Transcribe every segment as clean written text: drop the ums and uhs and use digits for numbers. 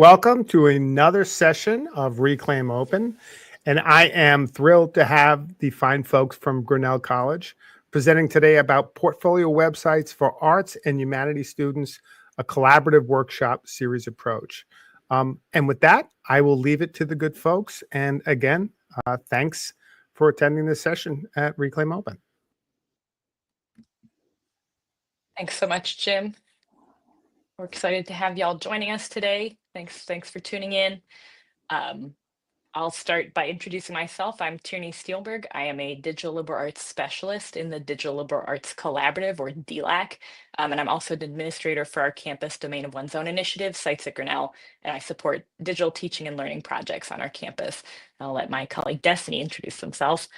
Welcome to another session of Reclaim Open. And I am thrilled to have the fine folks from Grinnell College presenting today about portfolio websites for arts and humanities students, a collaborative workshop series approach. And with that, I will leave it to the good folks. And again, thanks for attending this session at Reclaim Open. Thanks so much, Jim. We're excited to have y'all joining us today. Thanks for tuning in. I'll start by introducing myself. I'm Tierney Steelberg. I am a digital liberal arts specialist in the Digital Liberal Arts Collaborative, or DLAC, and I'm also an administrator for our campus Domain of One's Own initiative, Sites at Grinnell, and I support digital teaching and learning projects on our campus. I'll let my colleague Destiny introduce themselves.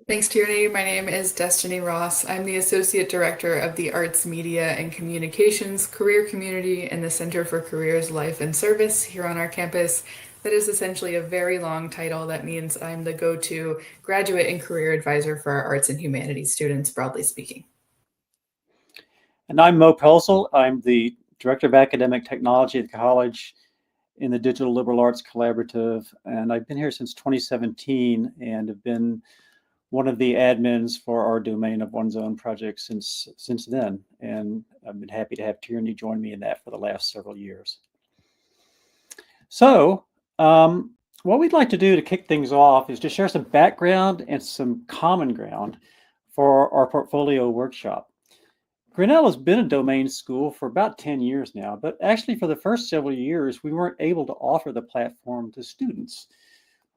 Thanks, Tierney. My name is Destiny Ross. I'm the Associate Director of the Arts, Media, and Communications Career Community in the Center for Careers, Life, and Service here on our campus. That is essentially a very long title. That means I'm the go-to graduate and career advisor for our arts and humanities students, broadly speaking. And I'm Mo Pelzel. I'm the Director of Academic Technology at the college in the Digital Liberal Arts Collaborative. And I've been here since 2017 and have been one of the admins for our Domain of One's Own project since then. And I've been happy to have Tierney join me in that for the last several years. So what we'd like to do to kick things off is to share some background and some common ground for our portfolio workshop. Grinnell has been a domain school for about 10 years now, but actually for the first several years, we weren't able to offer the platform to students,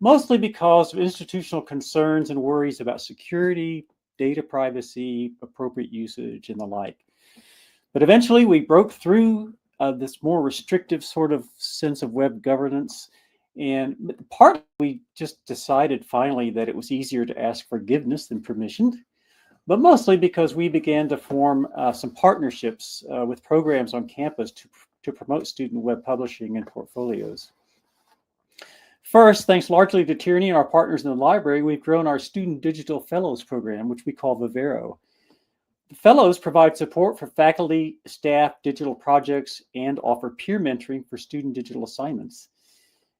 mostly because of institutional concerns and worries about security, data privacy, appropriate usage, and the like. But eventually we broke through this more restrictive sort of sense of web governance. And partly we just decided finally that it was easier to ask forgiveness than permission, but mostly because we began to form some partnerships with programs on campus to promote student web publishing and portfolios. First, thanks largely to Tierney and our partners in the library, we've grown our Student Digital Fellows program, which we call Vivero. The fellows provide support for faculty, staff, digital projects, and offer peer mentoring for student digital assignments.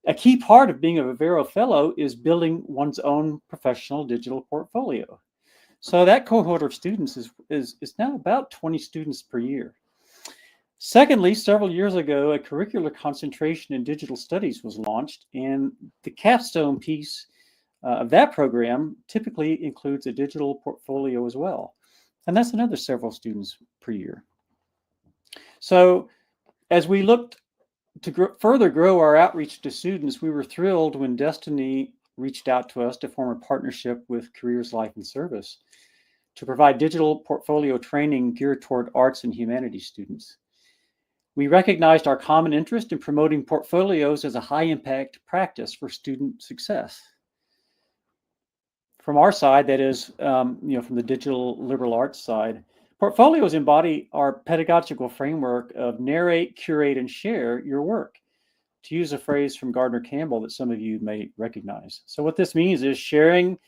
A key part of being a Vivero Fellow is building one's own professional digital portfolio. So that cohort of students is now about 20 students per year. Secondly, several years ago, a curricular concentration in digital studies was launched, and the capstone piece of that program typically includes a digital portfolio as well. And that's another several students per year. So as we looked to further grow our outreach to students, we were thrilled when Destiny reached out to us to form a partnership with Careers, Life, and Service to provide digital portfolio training geared toward arts and humanities students. We recognized our common interest in promoting portfolios as a high-impact practice for student success. From our side, that is, from the digital liberal arts side, portfolios embody our pedagogical framework of narrate, curate, and share your work, to use a phrase from Gardner Campbell that some of you may recognize. So what this means is sharing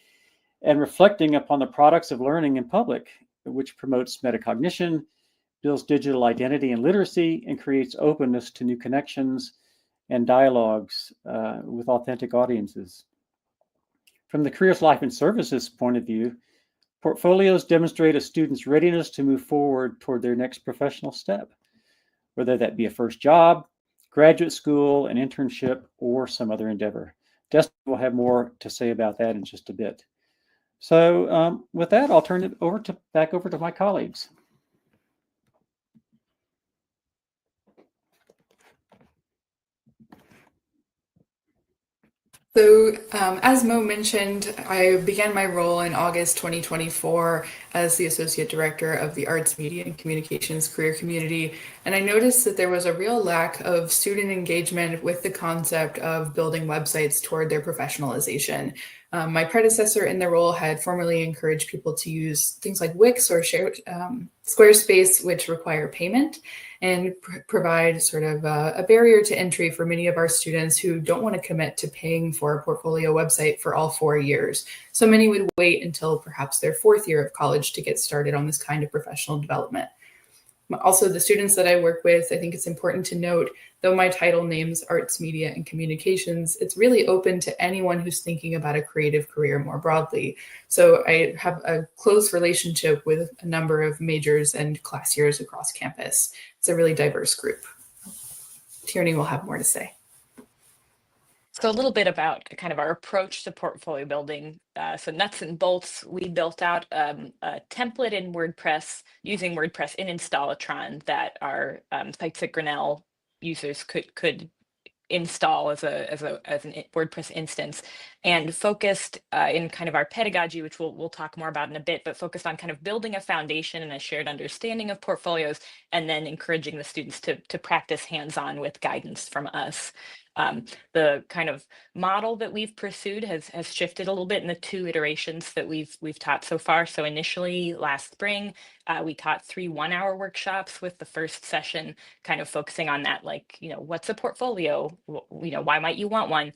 and reflecting upon the products of learning in public, which promotes metacognition, builds digital identity and literacy, and creates openness to new connections and dialogues with authentic audiences. From the Careers, Life, and Services point of view, portfolios demonstrate a student's readiness to move forward toward their next professional step, whether that be a first job, graduate school, an internship, or some other endeavor. Destiny will have more to say about that in just a bit. So with that, I'll turn it back over to my colleagues. So as Mo mentioned, I began my role in August 2024 as the Associate Director of the Arts, Media, and Communications Career Community, and I noticed that there was a real lack of student engagement with the concept of building websites toward their professionalization. My predecessor in the role had formerly encouraged people to use things like Wix or Squarespace, which require payment and provide sort of a barrier to entry for many of our students who don't want to commit to paying for a portfolio website for all 4 years. So many would wait until perhaps their 4th year of college to get started on this kind of professional development. Also, the students that I work with, I think it's important to note, though my title names arts, media, and communications, it's really open to anyone who's thinking about a creative career more broadly. So I have a close relationship with a number of majors and class years across campus. It's a really diverse group. Tierney will have more to say. So a little bit about kind of our approach to portfolio building. So nuts and bolts, we built out a template in WordPress using WordPress in Installatron that our sites at Grinnell users could install as an WordPress instance, and focused in kind of our pedagogy, which we'll talk more about in a bit, but focused on kind of building a foundation and a shared understanding of portfolios, and then encouraging the students to practice hands-on with guidance from us. The kind of model that we've pursued has shifted a little bit in the 2 iterations that we've taught so far. So initially last spring, we taught 3 one-hour workshops, with the first session kind of focusing on that, like, what's a portfolio? Why might you want one?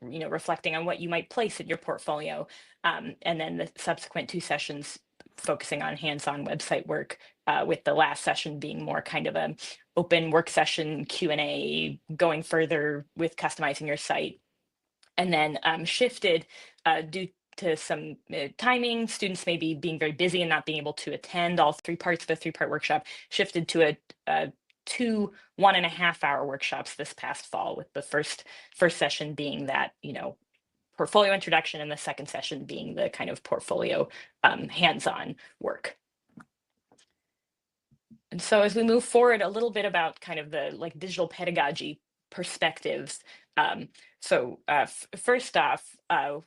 Reflecting on what you might place in your portfolio. And then the subsequent 2 sessions focusing on hands-on website work, with the last session being more kind of a open work session, Q&A, going further with customizing your site. And then shifted due to some timing, students maybe being very busy and not being able to attend all 3 parts of the 3-part workshop, shifted to a 2 1.5-hour workshops this past fall, with the first session being that, portfolio introduction, and the second session being the kind of portfolio hands-on work. And so as we move forward, a little bit about kind of the digital pedagogy perspectives. First off,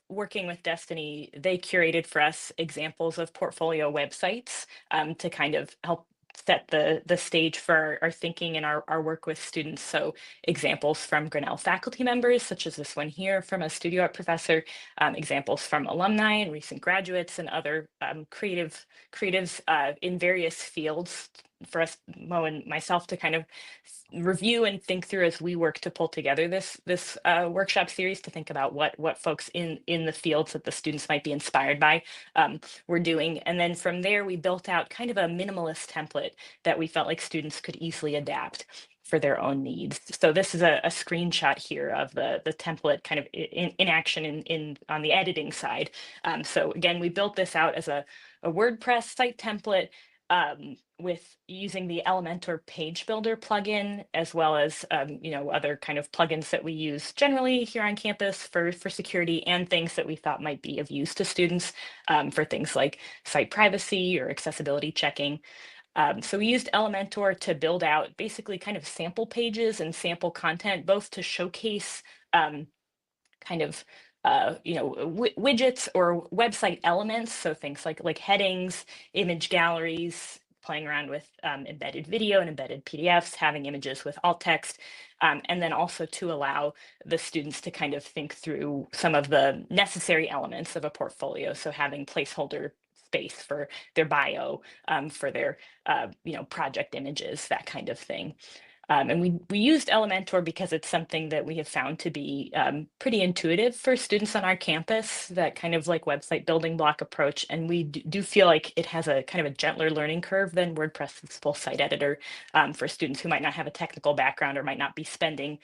working with Destiny, they curated for us examples of portfolio websites to kind of help set the stage for our thinking and our work with students. So examples from Grinnell faculty members, such as this one here from a studio art professor, examples from alumni and recent graduates, and other creatives in various fields for us, Mo and myself, to kind of review and think through as we work to pull together this workshop series, to think about what folks in the fields that the students might be inspired by were doing. And then from there, we built out kind of a minimalist template that we felt like students could easily adapt for their own needs. So this is a screenshot here of the template kind of in action on the editing side. So again, we built this out as a WordPress site template, with using the Elementor page builder plugin, as well as other kind of plugins that we use generally here on campus for security, and things that we thought might be of use to students for things like site privacy or accessibility checking. So we used Elementor to build out basically kind of sample pages and sample content, both to showcase kind of widgets or website elements, so things like headings, image galleries, playing around with embedded video and embedded PDFs, having images with alt text, and then also to allow the students to kind of think through some of the necessary elements of a portfolio. So having placeholder space for their bio, for their project images, that kind of thing. And we used Elementor because it's something that we have found to be pretty intuitive for students on our campus, that kind of website building block approach. And we do feel like it has a kind of a gentler learning curve than WordPress's full site editor for students who might not have a technical background, or might not be spending,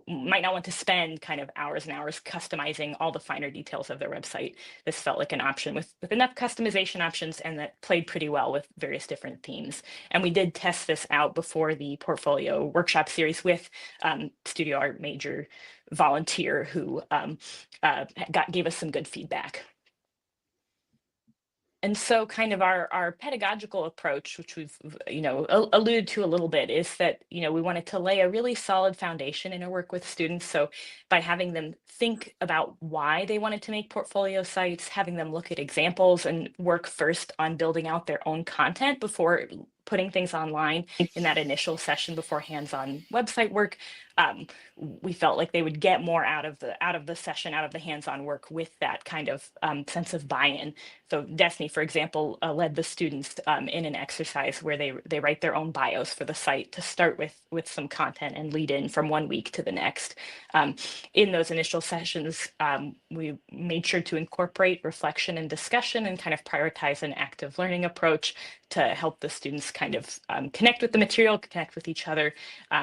might not want to spend kind of hours and hours customizing all the finer details of their website. This felt like an option with enough customization options, and that played pretty well with various different themes. And we did test this out before the portfolio workshop series with studio art major volunteer who gave us some good feedback. And so kind of our pedagogical approach, which we've alluded to a little bit, is that we wanted to lay a really solid foundation in our work with students. So by having them think about why they wanted to make portfolio sites, having them look at examples and work first on building out their own content before putting things online in that initial session before hands-on website work, we felt like they would get more out of the session, out of the hands-on work, with that kind of sense of buy-in. So Destiny, for example, led the students in an exercise where they write their own bios for the site to start with some content and lead in from one week to the next. In those initial sessions, we made sure to incorporate reflection and discussion, and kind of prioritize an active learning approach to help the students kind of connect with the material, connect with each other.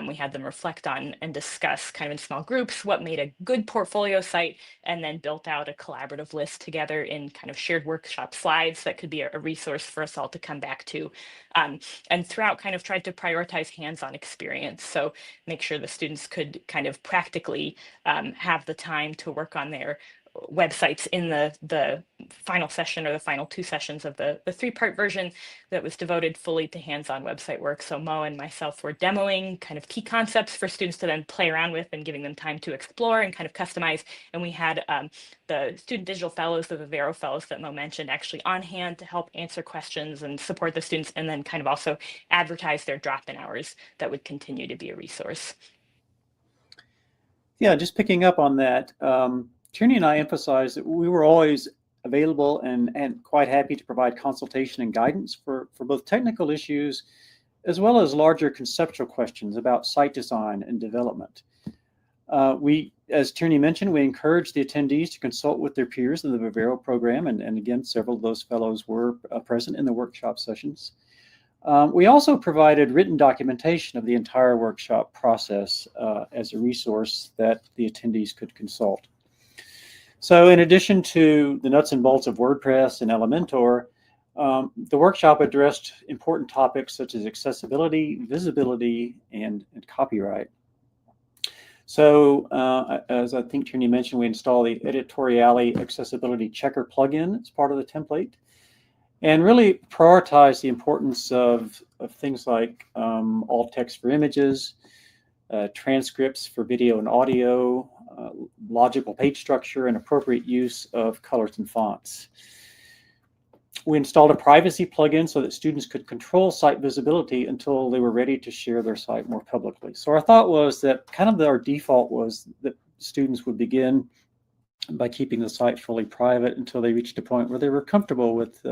We had them reflect on and discuss kind of in small groups what made a good portfolio site, and then built out a collaborative list together in kind of shared workshop slides that could be a resource for us all to come back to. And throughout kind of tried to prioritize hands-on experience. So make sure the students could kind of practically have the time to work on their websites in the final session or the final 2 sessions of the 3-part version that was devoted fully to hands-on website work. So Mo and myself were demoing kind of key concepts for students to then play around with and giving them time to explore and kind of customize. And we had the student digital fellows, the Vivero fellows that Mo mentioned, actually on hand to help answer questions and support the students, and then kind of also advertise their drop-in hours that would continue to be a resource. Yeah, just picking up on that, Tierney and I emphasized that we were always available and quite happy to provide consultation and guidance for both technical issues as well as larger conceptual questions about site design and development. As Tierney mentioned, we encourage the attendees to consult with their peers in the Vivero program, and again, several of those fellows were present in the workshop sessions. We also provided written documentation of the entire workshop process as a resource that the attendees could consult. So in addition to the nuts and bolts of WordPress and Elementor, the workshop addressed important topics such as accessibility, visibility, and copyright. So as I think Tierney mentioned, we installed the Editoriale Accessibility Checker plugin as part of the template, and really prioritize the importance of things like alt text for images, transcripts for video and audio, logical page structure, and appropriate use of colors and fonts. We installed a privacy plugin so that students could control site visibility until they were ready to share their site more publicly. So our thought was that kind of our default was that students would begin by keeping the site fully private until they reached a point where they were comfortable with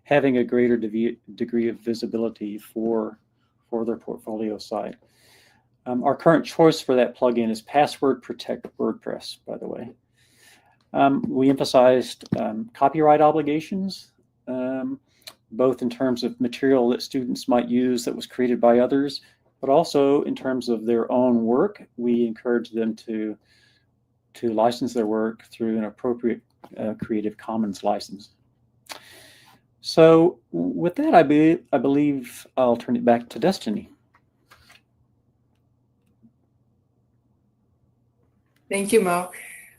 having a greater degree of visibility for their portfolio site. Our current choice for that plugin is Password Protect WordPress, by the way. We emphasized copyright obligations, both in terms of material that students might use that was created by others, but also in terms of their own work. We encourage them to license their work through an appropriate Creative Commons license. So with that, I believe I'll turn it back to Destiny. Thank you, Mo.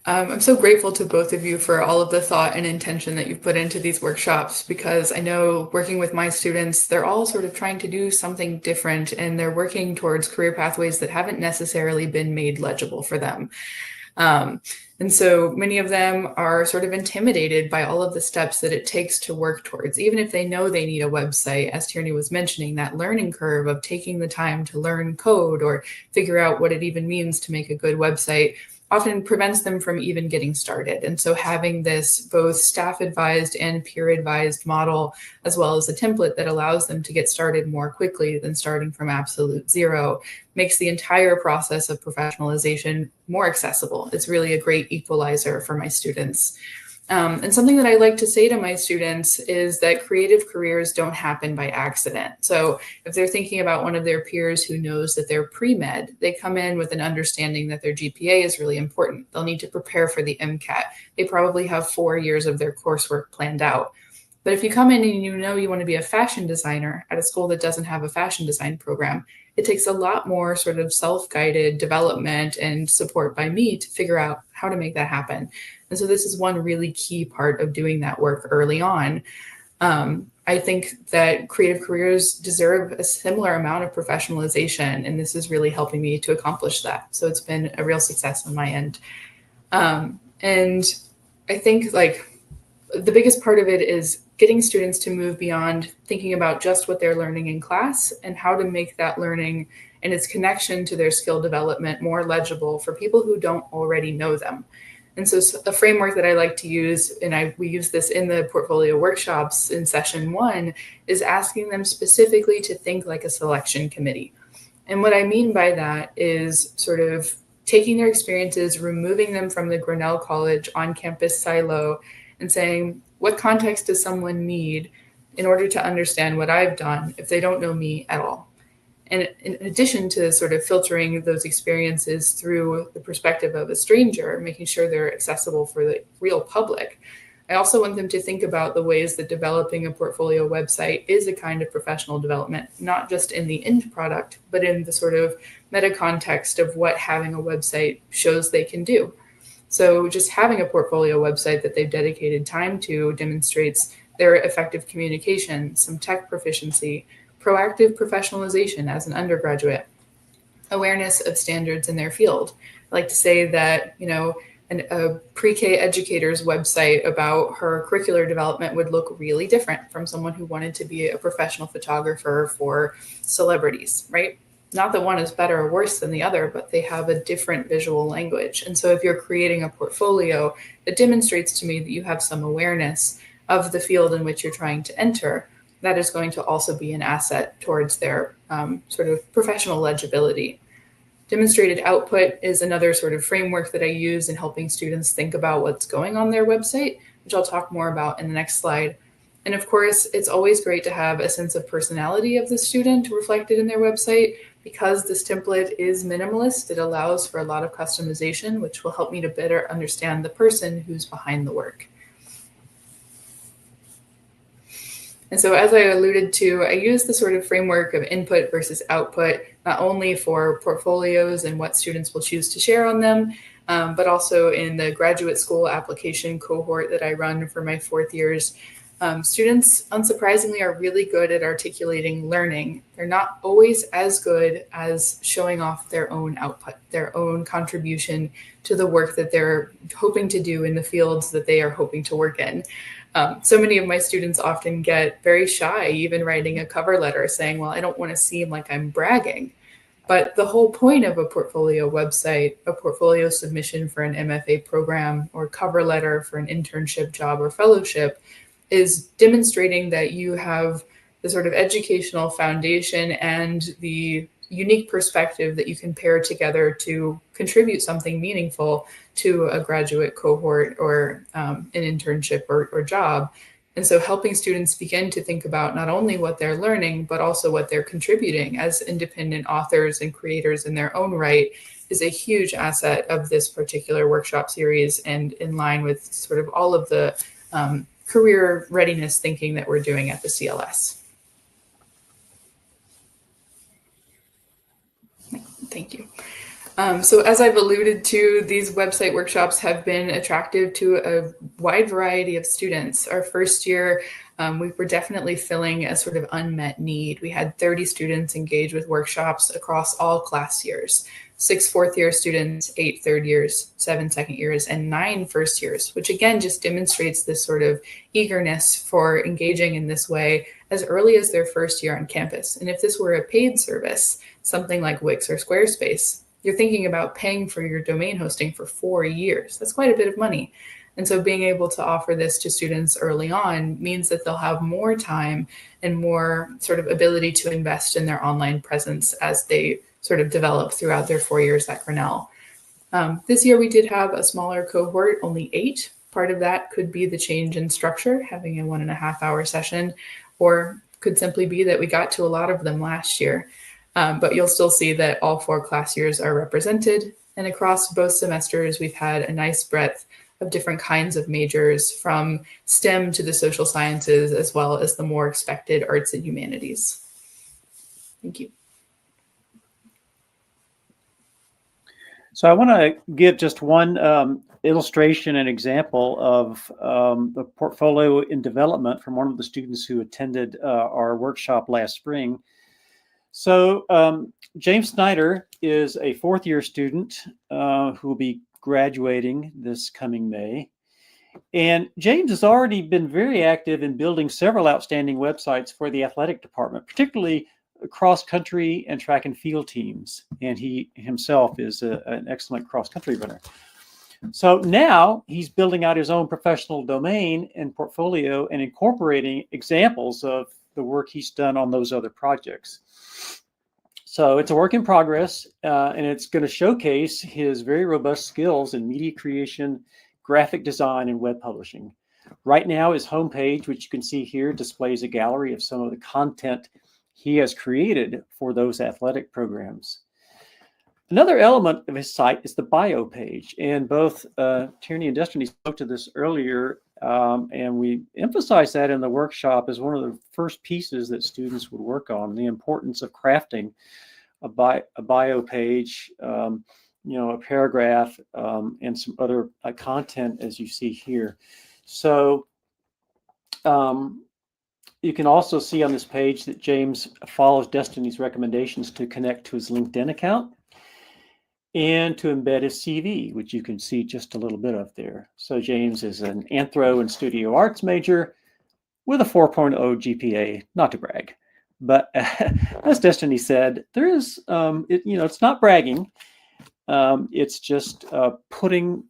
I'm so grateful to both of you for all of the thought and intention that you've put into these workshops, because I know working with my students, they're all sort of trying to do something different, and they're working towards career pathways that haven't necessarily been made legible for them. And so many of them are sort of intimidated by all of the steps that it takes to work towards, even if they know they need a website. As Tierney was mentioning, that learning curve of taking the time to learn code or figure out what it even means to make a good website often prevents them from even getting started. And so having this both staff advised and peer advised model, as well as a template that allows them to get started more quickly than starting from absolute zero, makes the entire process of professionalization more accessible. It's really a great equalizer for my students. And something that I like to say to my students is that creative careers don't happen by accident. So if they're thinking about one of their peers who knows that they're pre-med, they come in with an understanding that their GPA is really important. They'll need to prepare for the MCAT. They probably have 4 years of their coursework planned out. But if you come in and you know you want to be a fashion designer at a school that doesn't have a fashion design program, it takes a lot more sort of self-guided development and support by me to figure out how to make that happen. And so this is one really key part of doing that work early on. I think that creative careers deserve a similar amount of professionalization, and this is really helping me to accomplish that. So it's been a real success on my end. And I think like the biggest part of it is getting students to move beyond thinking about just what they're learning in class and how to make that learning and its connection to their skill development more legible for people who don't already know them. And so a framework that I like to use, and we use this in the portfolio workshops in session 1, is asking them specifically to think like a selection committee. And what I mean by that is sort of taking their experiences, removing them from the Grinnell College on-campus silo, and saying, what context does someone need? in order to understand what I've done if they don't know me at all. And in addition to sort of filtering those experiences through the perspective of a stranger, making sure they're accessible for the real public, I also want them to think about the ways that developing a portfolio website is a kind of professional development, not just in the end product, but in the sort of meta context of what having a website shows they can do. So just having a portfolio website that they've dedicated time to demonstrates their effective communication, some tech proficiency, proactive professionalization as an undergraduate, awareness of standards in their field. I like to say that, a pre-K educator's website about her curricular development would look really different from someone who wanted to be a professional photographer for celebrities, right? Not that one is better or worse than the other, but they have a different visual language. And so if you're creating a portfolio that demonstrates to me that you have some awareness of the field in which you're trying to enter, that is going to also be an asset towards their sort of professional legibility. Demonstrated output is another sort of framework that I use in helping students think about what's going on their website, which I'll talk more about in the next slide. And of course, it's always great to have a sense of personality of the student reflected in their website. Because this template is minimalist, it allows for a lot of customization, which will help me to better understand the person who's behind the work. And so as I alluded to, I use the sort of framework of input versus output, not only for portfolios and what students will choose to share on them, but also in the graduate school application cohort that I run for my fourth years. Students, unsurprisingly, are really good at articulating learning. They're not always as good as showing off their own output, their own contribution to the work that they're hoping to do in the fields that they are hoping to work in. So many of my students often get very shy, even writing a cover letter saying, well, I don't want to seem like I'm bragging. But the whole point of a portfolio website, a portfolio submission for an MFA program, or cover letter for an internship, job, or fellowship is demonstrating that you have the sort of educational foundation and the unique perspective that you can pair together to contribute something meaningful to a graduate cohort or an internship or job. And so helping students begin to think about not only what they're learning, but also what they're contributing as independent authors and creators in their own right is a huge asset of this particular workshop series, and in line with sort of all of the career readiness thinking that we're doing at the CLS. Thank you. So as I've alluded to, these website workshops have been attractive to a wide variety of students. Our first year, we were definitely filling a sort of unmet need. We had 30 students engage with workshops across all class years, 6 fourth-year students, 8 third years, 7 second years, and 9 first years, which again just demonstrates this sort of eagerness for engaging in this way as early as their first year on campus. And if this were a paid service, something like Wix or Squarespace, you're thinking about paying for your domain hosting for 4 years. That's quite a bit of money. And so being able to offer this to students early on means that they'll have more time and more sort of ability to invest in their online presence as they sort of develop throughout their 4 years at Grinnell. This year we did have a smaller cohort, only 8. Part of that could be the change in structure, having a 1.5-hour session, or could simply be that we got to a lot of them last year. But you'll still see that all 4 class years are represented. And across both semesters, we've had a nice breadth of different kinds of majors, from STEM to the social sciences, as well as the more expected arts and humanities. Thank you. So I want to give just one illustration and example of the portfolio in development from one of the students who attended our workshop last spring. So James Snyder is a fourth-year student who will be graduating this coming May. And James has already been very active in building several outstanding websites for the athletic department, particularly cross-country and track and field teams. And he himself is an excellent cross-country runner. So now he's building out his own professional domain and portfolio and incorporating examples of the work he's done on those other projects. So it's a work in progress, and it's going to showcase his very robust skills in media creation, graphic design, and web publishing. Right now, his homepage, which you can see here, displays a gallery of some of the content he has created for those athletic programs. Another element of his site is the bio page, and both Tierney and Destiny spoke to this earlier, and we emphasized that in the workshop as one of the first pieces that students would work on, the importance of crafting a bio page, a paragraph, and some other content as you see here. So you can also see on this page that James follows Destiny's recommendations to connect to his LinkedIn account and to embed his CV, which you can see just a little bit of there. So James is an anthro and studio arts major with a 4.0 GPA, not to brag. But as Destiny said, there is, it's not bragging. It's just putting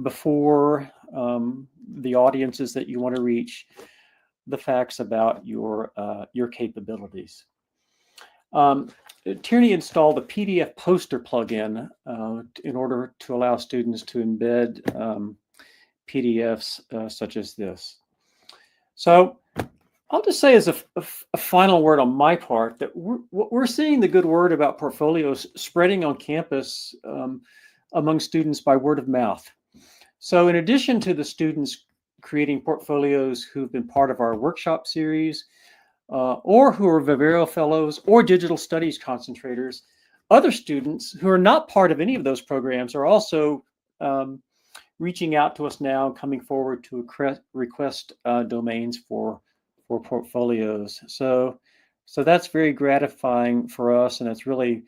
before the audiences that you want to reach the facts about your capabilities. Tierney installed a PDF poster plugin in order to allow students to embed PDFs such as this. So I'll just say as a final word on my part that we're seeing the good word about portfolios spreading on campus among students by word of mouth. So in addition to the students creating portfolios who've been part of our workshop series, or who are Vivero Fellows or Digital Studies concentrators, other students who are not part of any of those programs are also reaching out to us now, coming forward to request domains for portfolios. So that's very gratifying for us, and it's really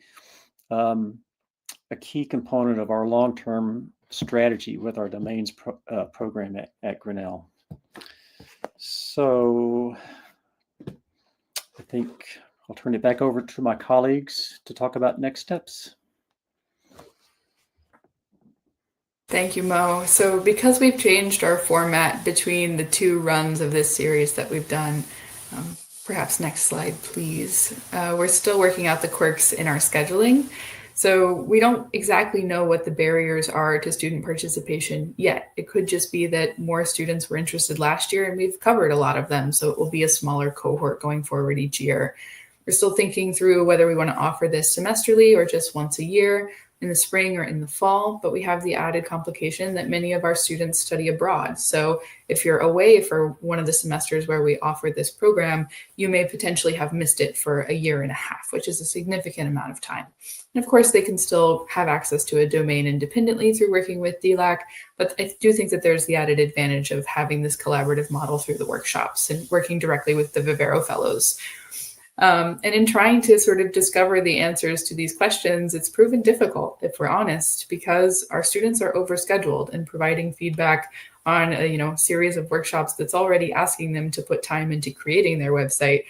a key component of our long-term strategy with our domains program at Grinnell. So I think I'll turn it back over to my colleagues to talk about next steps. Thank you, Mo. So because we've changed our format between the two runs of this series that we've done, perhaps next slide, please. We're still working out the quirks in our scheduling. So we don't exactly know what the barriers are to student participation yet. It could just be that more students were interested last year and we've covered a lot of them. So it will be a smaller cohort going forward each year. We're still thinking through whether we want to offer this semesterly or just once a year, in the spring or in the fall, but we have the added complication that many of our students study abroad. So if you're away for one of the semesters where we offer this program, you may potentially have missed it for a year and a half, which is a significant amount of time. And of course, they can still have access to a domain independently through working with DLAC, but I do think that there's the added advantage of having this collaborative model through the workshops and working directly with the Vivero Fellows. And in trying to sort of discover the answers to these questions, it's proven difficult, if we're honest, because our students are overscheduled, and providing feedback on a series of workshops that's already asking them to put time into creating their website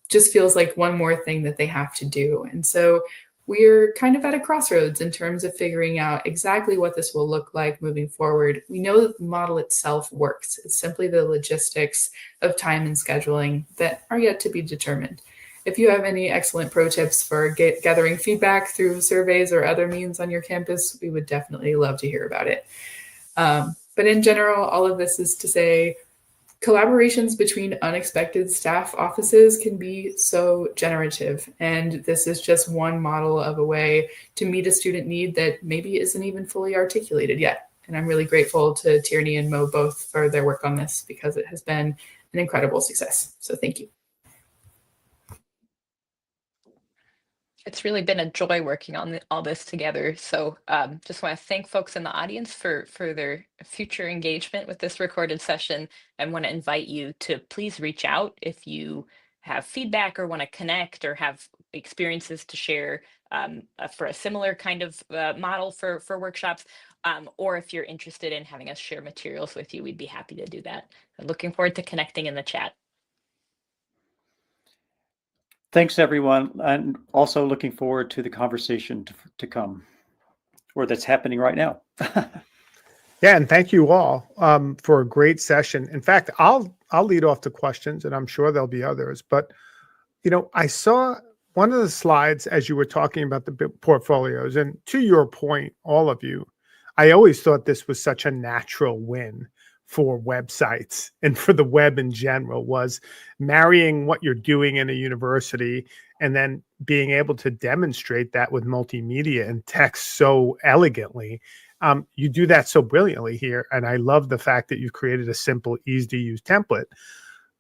just feels like one more thing that they have to do. And so we're kind of at a crossroads in terms of figuring out exactly what this will look like moving forward. We know that the model itself works. It's simply the logistics of time and scheduling that are yet to be determined. If you have any excellent pro tips for gathering feedback through surveys or other means on your campus, we would definitely love to hear about it. But in general, all of this is to say, collaborations between unexpected staff offices can be so generative, and this is just one model of a way to meet a student need that maybe isn't even fully articulated yet. And I'm really grateful to Tierney and Mo both for their work on this, because it has been an incredible success. So thank you. It's really been a joy working on all this together. So just want to thank folks in the audience for their future engagement with this recorded session. I want to invite you to please reach out if you have feedback or want to connect or have experiences to share for a similar kind of model for workshops, or if you're interested in having us share materials with you, we'd be happy to do that. I'm looking forward to connecting in the chat. Thanks, everyone, and also looking forward to the conversation to come, or that's happening right now. Yeah, and thank you all for a great session. In fact, I'll lead off the questions, and I'm sure there'll be others. But I saw one of the slides as you were talking about the portfolios, and to your point, all of you, I always thought this was such a natural win for websites and for the web in general was marrying what you're doing in a university and then being able to demonstrate that with multimedia and text so elegantly. You do that so brilliantly here. And I love the fact that you've created a simple, easy to use template.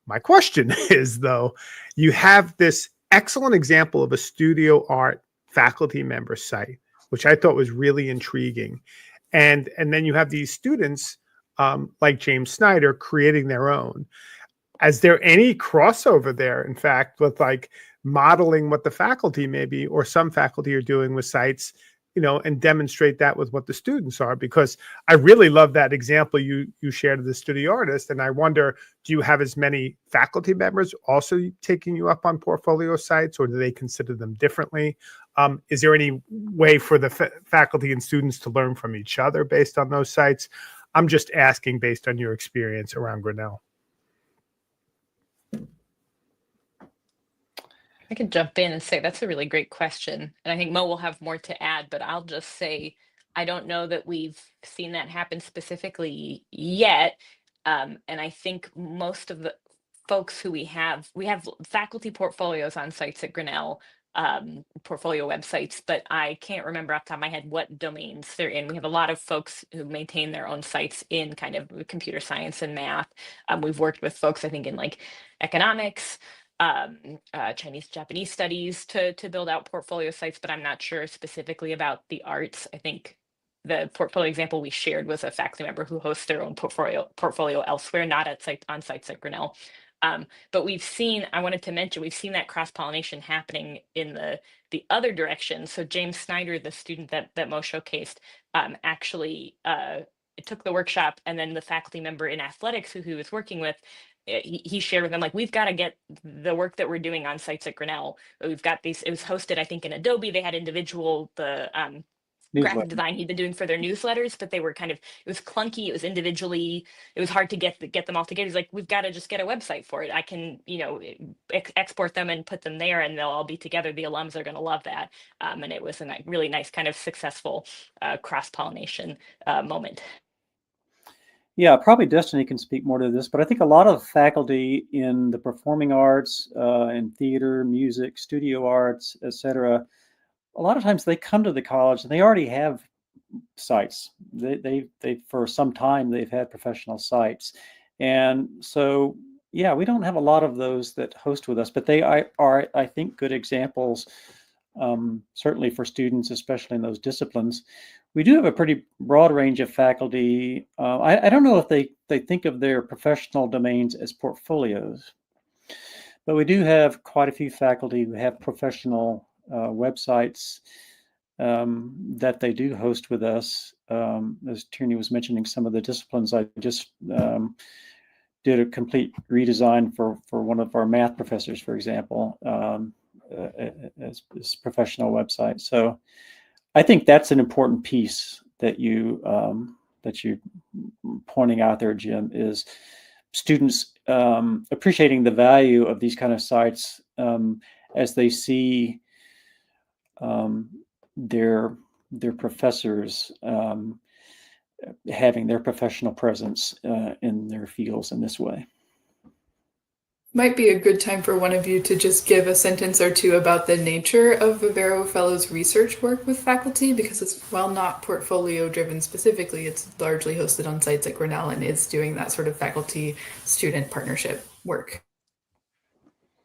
My question is, though, you have this excellent example of a studio art faculty member site, which I thought was really intriguing. And then you have these students like James Snyder creating their own. Is there any crossover there, in fact, with like modeling what the faculty maybe or some faculty are doing with sites, and demonstrate that with what the students are? Because I really love that example you shared of the studio artist. And I wonder, do you have as many faculty members also taking you up on portfolio sites, or do they consider them differently? Is there any way for the faculty and students to learn from each other based on those sites? I'm just asking based on your experience around Grinnell. I could jump in and say that's a really great question. And I think Mo will have more to add, but I'll just say I don't know that we've seen that happen specifically yet. And I think most of the folks who we have faculty portfolios on sites at Grinnell, portfolio websites, but I can't remember off the top of my head what domains they're in. We have a lot of folks who maintain their own sites in kind of computer science and math. We've worked with folks, I think, in like economics, Chinese Japanese studies to build out portfolio sites, but I'm not sure specifically about the arts. I think the portfolio example we shared was a faculty member who hosts their own portfolio elsewhere, not at on sites at Grinnell. But I wanted to mention, we've seen that cross-pollination happening in the other direction. So James Snyder, the student that Mo showcased, actually took the workshop, and then the faculty member in athletics who he was working with, he shared with them, like, we've got to get the work that we're doing on sites at Grinnell. We've got these, it was hosted, I think, in Adobe. They had individual, graphic design he'd been doing for their newsletters, but they were it was clunky. It was individually, it was hard to get them all together. He's like, we've got to just get a website for it. I can, export them and put them there, and they'll all be together. The alums are going to love that. And it was a really nice kind of successful cross-pollination moment. Yeah, probably Destiny can speak more to this, but I think a lot of faculty in the performing arts, in theater, music, studio arts, etc., a lot of times they come to the college and they already have sites. They for some time they've had professional sites, and so yeah, we don't have a lot of those that host with us, but they are I think good examples, certainly for students, especially in those disciplines. We do have a pretty broad range of faculty. I don't know if they think of their professional domains as portfolios, but we do have quite a few faculty who have professional websites that they do host with us. As Tierney was mentioning, some of the disciplines, I just did a complete redesign for one of our math professors, for example, as professional website. So I think that's an important piece that you're pointing out there, Jim, is students appreciating the value of these kind of sites as they see their professors having their professional presence in their fields in this way. Might be a good time for one of you to just give a sentence or two about the nature of Vivero Fellows research work with faculty, because it's, while not portfolio driven specifically, it's largely hosted on sites at Grinnell and is doing that sort of faculty-student partnership work.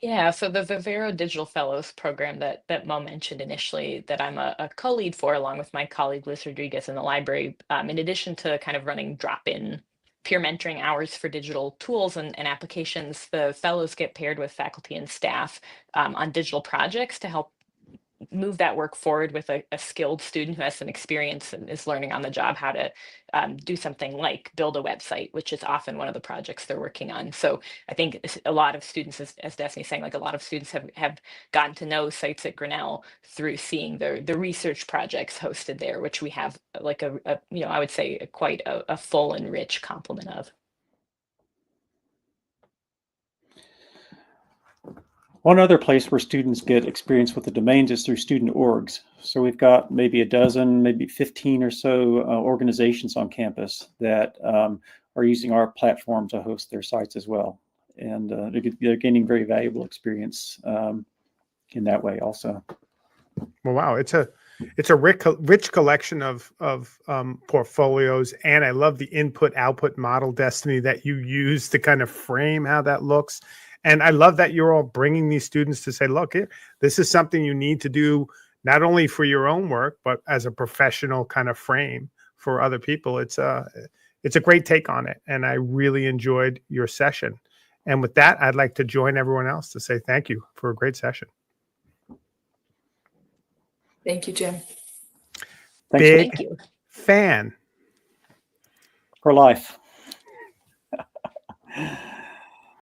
Yeah, so the Vivero Digital Fellows program that Mo mentioned initially, that I'm a co-lead for along with my colleague Liz Rodriguez in the library, in addition to kind of running drop-in peer mentoring hours for digital tools and applications, the fellows get paired with faculty and staff on digital projects to help move that work forward with a skilled student who has some experience and is learning on the job how to do something like build a website, which is often one of the projects they're working on. So I think a lot of students, as Destiny's saying, like a lot of students have gotten to know sites at Grinnell through seeing the research projects hosted there, which we have like I would say quite a full and rich complement of. One other place where students get experience with the domains is through student orgs. So we've got maybe a dozen, maybe 15 or so organizations on campus that are using our platform to host their sites as well. And they're gaining very valuable experience in that way also. Well, wow, it's a rich collection of portfolios, and I love the input-output model, Destiny, that you use to kind of frame how that looks. And I love that you're all bringing these students to say, look, this is something you need to do not only for your own work, but as a professional kind of frame for other people. It's a great take on it, and I really enjoyed your session. And with that, I'd like to join everyone else to say thank you for a great session. Thank you, Jim. Thanks. Big Thank you. fan. For life.